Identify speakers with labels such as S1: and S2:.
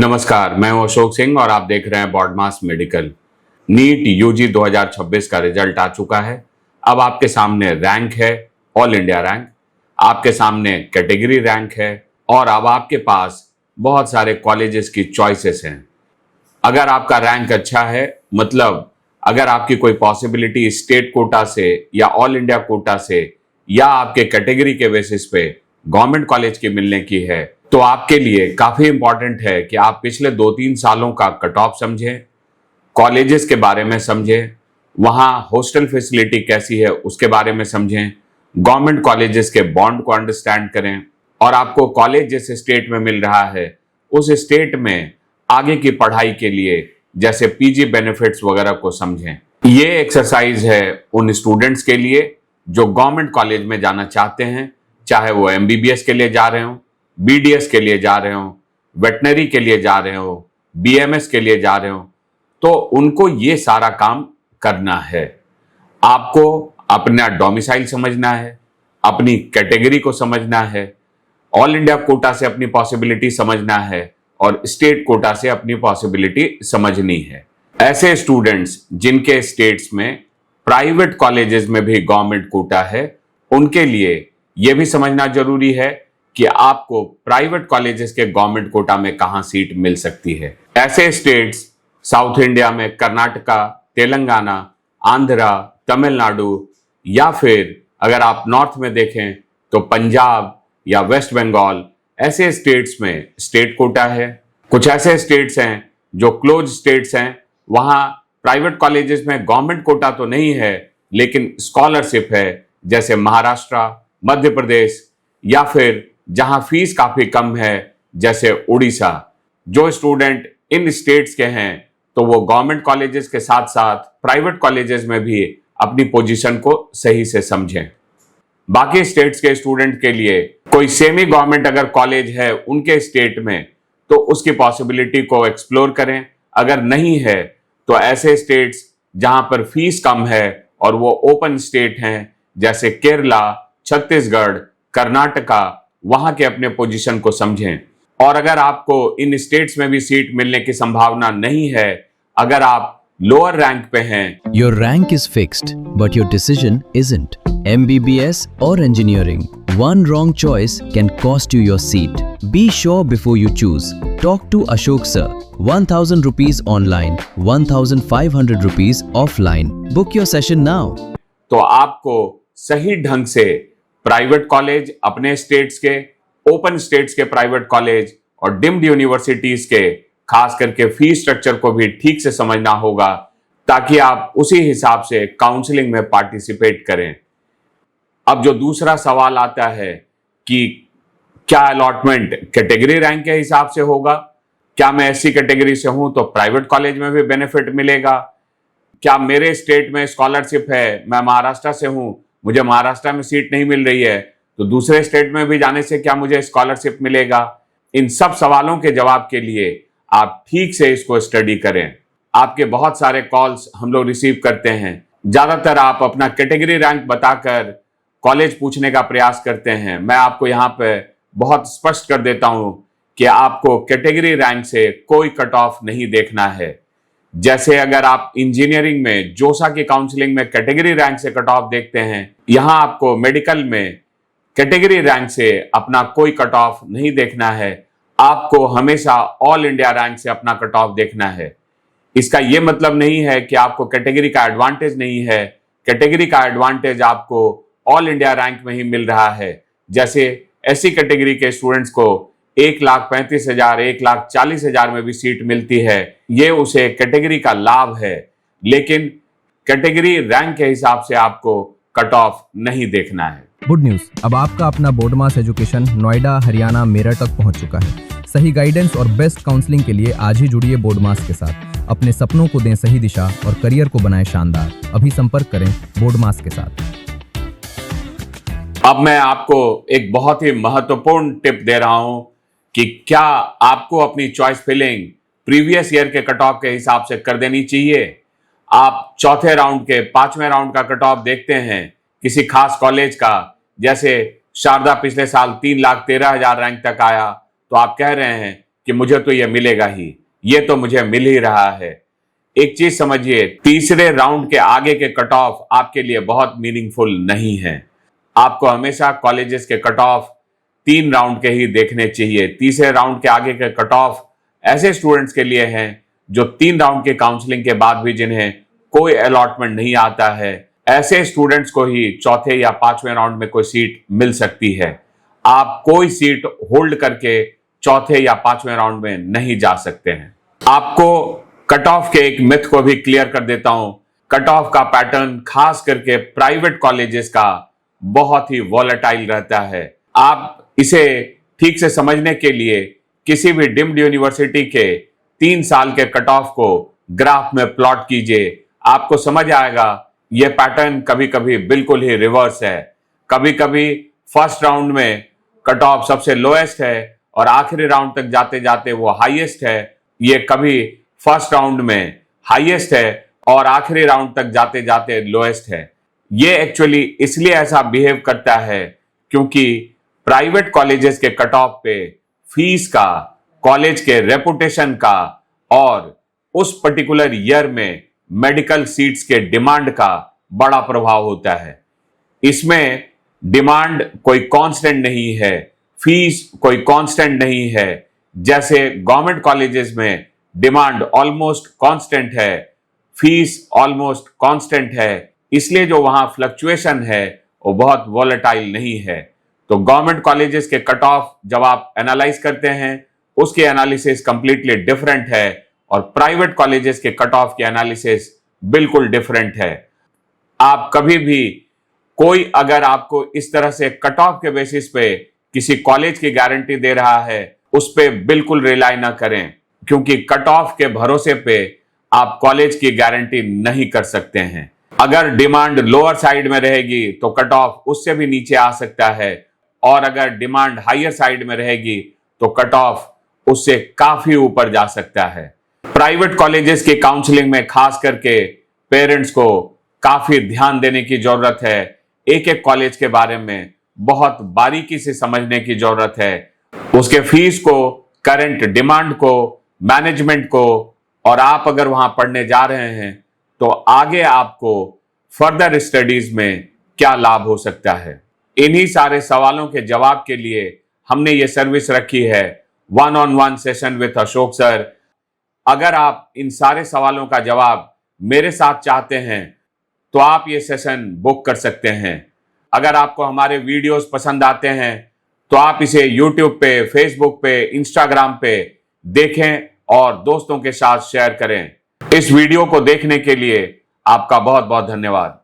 S1: नमस्कार, मैं हूं अशोक सिंह और आप देख रहे हैं बॉडमास मेडिकल। नीट यूजी 2026 का रिजल्ट आ चुका है। अब आपके सामने रैंक है, ऑल इंडिया रैंक, आपके सामने कैटेगरी रैंक है और अब आपके पास बहुत सारे कॉलेजेस की चॉइसेस हैं। अगर आपका रैंक अच्छा है, मतलब अगर आपकी कोई पॉसिबिलिटी स्टेट कोटा से या ऑल इंडिया कोटा से या आपके कैटेगरी के बेसिस पे गवर्नमेंट कॉलेज की मिलने की है, तो आपके लिए काफी इंपॉर्टेंट है कि आप पिछले 2-3 सालों का कट ऑफ समझें, कॉलेजेस के बारे में समझें, वहां हॉस्टल फैसिलिटी कैसी है उसके बारे में समझें, गवर्नमेंट कॉलेजेस के बॉन्ड को अंडरस्टैंड करें और आपको कॉलेज जिस स्टेट में मिल रहा है उस स्टेट में आगे की पढ़ाई के लिए जैसे पीजी बेनिफिट्स वगैरह को समझें। ये एक्सरसाइज है उन स्टूडेंट्स के लिए जो गवर्नमेंट कॉलेज में जाना चाहते हैं, चाहे वो एमबीबीएस के लिए जा रहे हो, बीडीएस के लिए जा रहे हो, वेटनरी के लिए जा रहे हो, बीएमएस के लिए जा रहे हो, तो उनको ये सारा काम करना है। आपको अपना डोमिसाइल समझना है, अपनी कैटेगरी को समझना है, ऑल इंडिया कोटा से अपनी पॉसिबिलिटी समझना है और स्टेट कोटा से अपनी पॉसिबिलिटी समझनी है। ऐसे स्टूडेंट्स जिनके स्टेट्स में प्राइवेट कॉलेजेस में भी गवर्नमेंट कोटा है, उनके लिए यह भी समझना जरूरी है कि आपको प्राइवेट कॉलेजेस के गवर्नमेंट कोटा में कहां सीट मिल सकती है। ऐसे स्टेट्स साउथ इंडिया में कर्नाटका, तेलंगाना, आंध्रा, तमिलनाडु या फिर अगर आप नॉर्थ में देखें तो पंजाब या वेस्ट बंगाल, ऐसे स्टेट्स में स्टेट कोटा है। कुछ ऐसे स्टेट्स हैं जो क्लोज स्टेट्स हैं, वहां प्राइवेट कॉलेजेस में गवर्नमेंट कोटा तो नहीं है लेकिन स्कॉलरशिप है, जैसे महाराष्ट्र, मध्य प्रदेश या फिर जहां फीस काफी कम है जैसे उड़ीसा। जो स्टूडेंट इन स्टेट्स के हैं तो वो गवर्नमेंट कॉलेजेस के साथ साथ प्राइवेट कॉलेजेस में भी अपनी पोजीशन को सही से समझें। बाकी स्टेट्स के स्टूडेंट के लिए कोई सेमी गवर्नमेंट अगर कॉलेज है उनके स्टेट में तो उसकी पॉसिबिलिटी को एक्सप्लोर करें। अगर नहीं है तो ऐसे स्टेट्स जहां पर फीस कम है और वो ओपन स्टेट हैं जैसे केरला, छत्तीसगढ़, कर्नाटका, वहां के अपने पोजीशन को समझें। और अगर आपको इन स्टेट्स में भी सीट मिलने की संभावना नहीं है, अगर आप लोअर रैंक पे हैं,
S2: Your rank is fixed, but your decision isn't. MBBS or engineering. One wrong choice can cost you your seat. Be sure before you choose. Talk to Ashok sir. 1000 rupees online, 1500 rupees offline. Book your session now.
S1: तो आपको सही ढंग से private college अपने states के, open states के private college और deemed universities के खास करके फीस स्ट्रक्चर को भी ठीक से समझना होगा ताकि आप उसी हिसाब से काउंसलिंग में पार्टिसिपेट करें। अब जो दूसरा सवाल आता है कि क्या अलॉटमेंट कैटेगरी रैंक के हिसाब से होगा, क्या मैं एससी कैटेगरी से हूं तो प्राइवेट कॉलेज में भी बेनिफिट मिलेगा, क्या मेरे स्टेट में स्कॉलरशिप है, मैं महाराष्ट्र से हूं, मुझे महाराष्ट्र में सीट नहीं मिल रही है तो दूसरे स्टेट में भी जाने से क्या मुझे स्कॉलरशिप मिलेगा। इन सब सवालों के जवाब के लिए आप ठीक से इसको स्टडी करें। आपके बहुत सारे कॉल्स हम लोग रिसीव करते हैं, ज्यादातर आप अपना कैटेगरी रैंक बताकर कॉलेज पूछने का प्रयास करते हैं। मैं आपको यहाँ पे बहुत स्पष्ट कर देता हूं कि आपको कैटेगरी रैंक से कोई कट ऑफ नहीं देखना है। जैसे अगर आप इंजीनियरिंग में जोसा की काउंसलिंग में कैटेगरी रैंक से कट ऑफ देखते हैं, यहां आपको मेडिकल में कैटेगरी रैंक से अपना कोई कट ऑफ नहीं देखना है। आपको हमेशा ऑल इंडिया रैंक से अपना कट ऑफ देखना है। इसका यह मतलब नहीं है कि आपको कैटेगरी का एडवांटेज नहीं है। कैटेगरी का एडवांटेज आपको ऑल इंडिया रैंक में ही मिल रहा है। जैसे एससी कैटेगरी के स्टूडेंट्स को 1,35,000, 1,40,000 में भी सीट मिलती है, ये उसे कैटेगरी का लाभ है, लेकिन कैटेगरी रैंक के हिसाब से आपको कट ऑफ नहीं देखना है।
S3: गुड न्यूज, अब आपका अपना बोर्डमास एजुकेशन नोएडा, हरियाणा, मेरठ तक पहुंच चुका है। सही गाइडेंस और बेस्ट काउंसलिंग के लिए आज ही जुड़िए बोर्डमास के साथ। अपने सपनों को दें सही दिशा और करियर को बनाएं शानदार। अभी संपर्क करें बोर्डमास के साथ।
S1: अब मैं आपको एक बहुत ही महत्वपूर्ण टिप दे रहा हूं कि क्या आपको अपनी चॉइस फिलिंग प्रीवियस ईयर के कट ऑफ के हिसाब से कर देनी चाहिए। आप चौथे राउंड के 5वें राउंड का कट ऑफ देखते हैं किसी खास कॉलेज का, जैसे शारदा पिछले साल 3,13,000 रैंक तक आया, तो आप कह रहे हैं कि मुझे तो ये मिलेगा ही, ये तो मुझे मिल ही रहा है। एक चीज समझिए, तीसरे राउंड के आगे के कट ऑफ आपके लिए बहुत मीनिंगफुल नहीं है। आपको हमेशा कॉलेजेस के कट ऑफ 3 राउंड के ही देखने चाहिए। तीसरे राउंड के आगे के कट ऑफ ऐसे स्टूडेंट्स के लिए हैं जो 3 राउंड के काउंसलिंग के बाद भी जिन्हें कोई अलॉटमेंट नहीं आता है, ऐसे स्टूडेंट्स को ही चौथे या 5वें राउंड में कोई सीट मिल सकती है। आप कोई सीट होल्ड करके चौथे या 5वें राउंड में नहीं जा सकते हैं। आपको कट ऑफ के एक मिथ को भी क्लियर कर देता हूं। कट ऑफ का पैटर्न खास करके प्राइवेट कॉलेजेस का बहुत ही वॉलेटाइल रहता है। आप इसे ठीक से समझने के लिए किसी भी डिम्ड यूनिवर्सिटी के 3 साल के कट ऑफ को ग्राफ में प्लॉट कीजिए, आपको समझ आएगा यह पैटर्न कभी कभी बिल्कुल ही रिवर्स है। कभी कभी फर्स्ट राउंड में कट ऑफ सबसे लोएस्ट है और आखिरी राउंड तक जाते जाते वो हाईएस्ट है। ये कभी फर्स्ट राउंड में हाईएस्ट है और आखिरी राउंड तक जाते जाते लोएस्ट है। ये एक्चुअली इसलिए ऐसा बिहेव करता है क्योंकि प्राइवेट कॉलेजेस के कट ऑफ पे फीस का, कॉलेज के रेपुटेशन का और उस पर्टिकुलर ईयर में मेडिकल सीट्स के डिमांड का बड़ा प्रभाव होता है। इसमें डिमांड कोई कांस्टेंट नहीं है, फीस कोई कांस्टेंट नहीं है। जैसे गवर्नमेंट कॉलेजेस में डिमांड ऑलमोस्ट कांस्टेंट है, फीस ऑलमोस्ट कांस्टेंट है, इसलिए जो वहां फ्लक्चुएशन है वो बहुत वॉलेटाइल नहीं है। तो गवर्नमेंट कॉलेजेस के कट ऑफ जब आप एनालाइज करते हैं उसके एनालिसिस कंप्लीटली डिफरेंट है और प्राइवेट कॉलेजेस के कट ऑफ के एनालिसिस बिल्कुल डिफरेंट है। आप कभी भी कोई अगर आपको इस तरह से कट ऑफ के बेसिस पे किसी कॉलेज की गारंटी दे रहा है उस पे बिल्कुल रिलाई ना करें, क्योंकि कट ऑफ के भरोसे पे आप कॉलेज की गारंटी नहीं कर सकते हैं। अगर डिमांड लोअर साइड में रहेगी तो कट ऑफ उससे भी नीचे आ सकता है और अगर डिमांड हायर साइड में रहेगी तो कट ऑफ उससे काफी ऊपर जा सकता है। प्राइवेट कॉलेजेस की काउंसलिंग में खास करके पेरेंट्स को काफी ध्यान देने की जरूरत है। एक एक कॉलेज के बारे में बहुत बारीकी से समझने की जरूरत है, उसके फीस को, करंट डिमांड को, मैनेजमेंट को, और आप अगर वहां पढ़ने जा रहे हैं तो आगे आपको फर्दर स्टडीज में क्या लाभ हो सकता है। इन्हीं सारे सवालों के जवाब के लिए हमने ये सर्विस रखी है 1-on-1 session with Ashok sir. अगर आप इन सारे सवालों का जवाब मेरे साथ चाहते हैं तो आप ये सेशन बुक कर सकते हैं। अगर आपको हमारे वीडियोस पसंद आते हैं तो आप इसे YouTube पे, Facebook पे, Instagram पे देखें और दोस्तों के साथ शेयर करें। इस वीडियो को देखने के लिए आपका बहुत बहुत धन्यवाद।